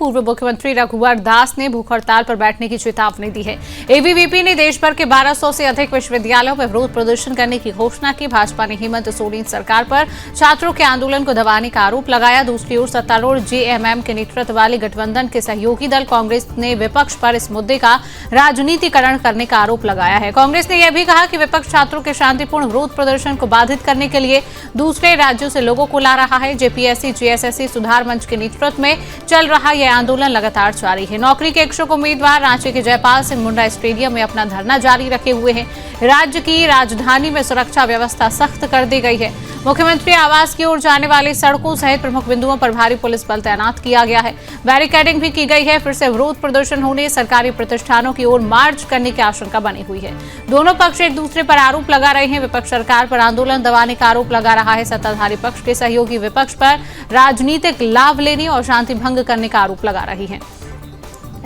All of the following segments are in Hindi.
पूर्व मुख्यमंत्री रघुवर दास ने भूख हड़ताल पर बैठने की चेतावनी दी है। एबीवीपी ने देश भर के 1200 से अधिक विश्वविद्यालयों में विरोध प्रदर्शन करने की घोषणा की। भाजपा ने हेमंत सोरेन सरकार पर छात्रों के आंदोलन को दबाने का आरोप लगाया। दूसरी ओर सत्तारूढ़ जेएमएम के नेतृत्व वाली गठबंधन के सहयोगी दल कांग्रेस ने विपक्ष पर इस मुद्दे का राजनीतिकरण करने का आरोप लगाया है। कांग्रेस ने यह भी कहा कि विपक्ष छात्रों के शांतिपूर्ण विरोध प्रदर्शन को बाधित करने के लिए दूसरे राज्यों से लोगों को ला रहा है। जेपीएससी जेएसएससी सुधार मंच के नेतृत्व में चल रहा यह आंदोलन लगातार जारी है। नौकरी के इच्छुक उम्मीदवार रांची के जयपाल सिंह मुंडा स्टेडियम में अपना धरना जारी रखे हुए हैं। राज्य की राजधानी में सुरक्षा व्यवस्था सख्त कर दी गई है। मुख्यमंत्री आवास की ओर जाने वाली सड़कों सहित प्रमुख बिंदुओं पर भारी पुलिस बल तैनात किया गया है। बैरिकेडिंग भी की गई है। फिर से विरोध प्रदर्शन होने, सरकारी प्रतिष्ठानों की ओर मार्च करने की आशंका बनी हुई है। दोनों पक्ष एक दूसरे पर आरोप लगा रहे हैं। विपक्ष सरकार पर आंदोलन दबाने का आरोप लगा रहा है। सत्ताधारी पक्ष के सहयोगी विपक्ष पर राजनीतिक लाभ लेने और शांति भंग करने का आरोप लगा रही है।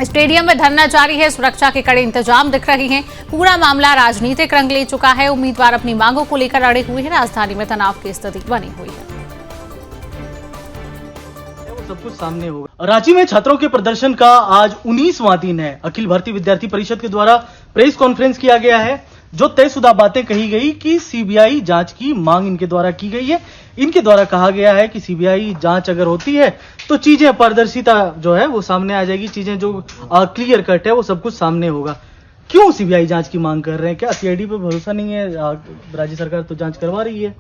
स्टेडियम में धरना जारी है। सुरक्षा के कड़े इंतजाम दिख रहे हैं। पूरा मामला राजनीतिक रंग ले चुका है। उम्मीदवार अपनी मांगों को लेकर अड़े हुए हैं। राजधानी में तनाव की स्थिति बनी हुई है। सब कुछ सामने होगा। रांची में छात्रों के प्रदर्शन का आज 19वां दिन है। अखिल भारतीय विद्यार्थी परिषद के द्वारा प्रेस कॉन्फ्रेंस किया गया है। जो तयशुदा बातें कही गई कि सीबीआई जांच की मांग इनके द्वारा की गई है। इनके द्वारा कहा गया है कि सीबीआई जांच अगर होती है तो चीजें पारदर्शिता जो है वो सामने आ जाएगी। चीजें जो क्लियर कट है वो सब कुछ सामने होगा। क्यों सीबीआई जांच की मांग कर रहे हैं? क्या सीआईडी पे भरोसा नहीं है? राज्य सरकार तो जांच करवा रही है।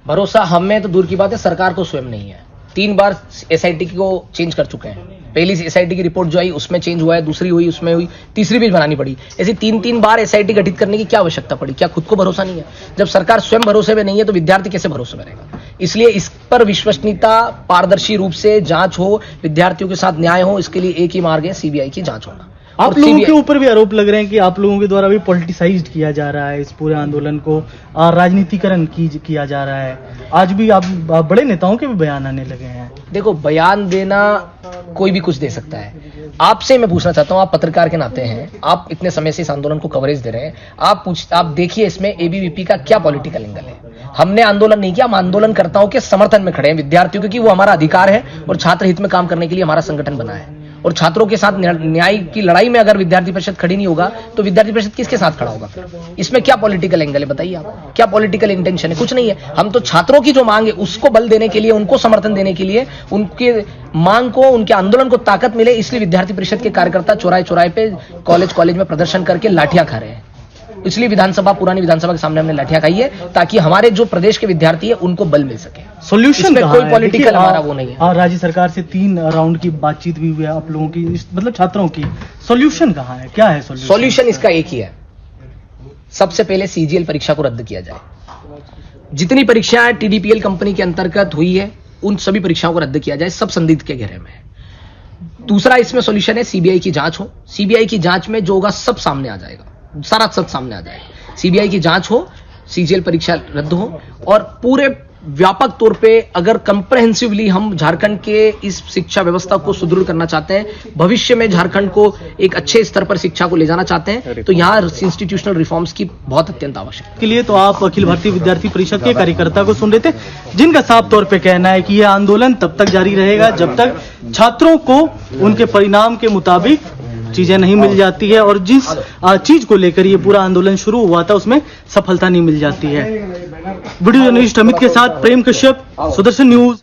भरोसा हमें तो दूर की बात है, सरकार को स्वयं नहीं है। 3 बार एसआईटी को चेंज कर चुके हैं। पहली एसआईटी की रिपोर्ट जो आई उसमें चेंज हुआ है, दूसरी हुई उसमें हुई, तीसरी भी बनानी पड़ी। ऐसे 3 बार एसआईटी गठित करने की क्या आवश्यकता पड़ी? क्या खुद को भरोसा नहीं है? जब सरकार स्वयं भरोसे में नहीं है तो विद्यार्थी कैसे भरोसे में रहेगा? इसलिए इस पर विश्वसनीयता, पारदर्शी रूप से जांच हो, विद्यार्थियों के साथ न्याय हो, इसके लिए एक ही मार्ग है, सीबीआई की जांच होना। आप लोगों के ऊपर भी आरोप लग रहे हैं कि आप लोगों के द्वारा भी पॉलिटिसाइज्ड किया जा रहा है, इस पूरे आंदोलन को राजनीतिकरण किया जा रहा है। आज भी आप बड़े नेताओं के भी बयान आने लगे हैं। देखो, बयान देना कोई भी कुछ दे सकता है। आपसे मैं पूछना चाहता हूं, आप पत्रकार के नाते हैं, आप इतने समय से इस आंदोलन को कवरेज दे रहे हैं, आप देखिए इसमें एबीवीपी का क्या पॉलिटिकल एंगल है। हमने आंदोलन नहीं किया, हम आंदोलनकर्ताओं के समर्थन में खड़े हैं, विद्यार्थियों, क्योंकि वो हमारा अधिकार है और छात्र हित में काम करने के लिए हमारा संगठन बना है। और छात्रों के साथ न्याय की लड़ाई में अगर विद्यार्थी परिषद खड़ी नहीं होगा तो विद्यार्थी परिषद किसके साथ खड़ा होगा? इसमें क्या पॉलिटिकल एंगल है बताइए आप? क्या पॉलिटिकल इंटेंशन है? कुछ नहीं है। हम तो छात्रों की जो मांग है उसको बल देने के लिए, उनको समर्थन देने के लिए, उनके मांग को, उनके आंदोलन को ताकत मिले, इसलिए विद्यार्थी परिषद के कार्यकर्ता चौराहे पे कॉलेज में प्रदर्शन करके लाठियां खा रहे हैं। इसलिए पुरानी विधानसभा के सामने हमने लाठियां खाई है ताकि हमारे जो प्रदेश के विद्यार्थी है उनको बल मिल सके। सोल्यूशन कोई पॉलिटिकल हमारा वो नहीं है। राज्य सरकार से 3 राउंड की बातचीत भी हुई है आप लोगों की, मतलब छात्रों की। सोल्यूशन कहाँ है? क्या है सोल्यूशन? सोल्यूशन इसका एक ही है। सबसे पहले सीजीएल परीक्षा को रद्द किया जाए। जितनी परीक्षाएं टीडीपीएल कंपनी के अंतर्गत हुई है उन सभी परीक्षाओं को रद्द किया जाए। सब संदिग्ध के घेरे में है। दूसरा इसमें सोल्यूशन है सीबीआई की जांच हो। सीबीआई की जांच में जो होगा सब सामने आ जाएगा, सारा सब सामने आ जाएगा। सीबीआई की जांच हो, सीजीएल परीक्षा रद्द हो और पूरे व्यापक तौर पे अगर कंप्रहेंसिवली हम झारखंड के इस शिक्षा व्यवस्था को सुदृढ़ करना चाहते हैं, भविष्य में झारखंड को एक अच्छे स्तर पर शिक्षा को ले जाना चाहते हैं, तो यहाँ इंस्टीट्यूशनल रिफॉर्म्स की बहुत अत्यंत आवश्यकता के लिए तो आप अखिल भारतीय विद्यार्थी परिषद के कार्यकर्ता को सुन रहे थे, जिनका साफ तौर पे कहना है कि यह आंदोलन तब तक जारी रहेगा जब तक छात्रों को उनके परिणाम के मुताबिक चीजें नहीं मिल जाती है और जिस चीज को लेकर ये पूरा आंदोलन शुरू हुआ था उसमें सफलता नहीं मिल जाती है। वीडियो जर्नलिस्ट अमित के साथ प्रेम कश्यप, सुदर्शन न्यूज।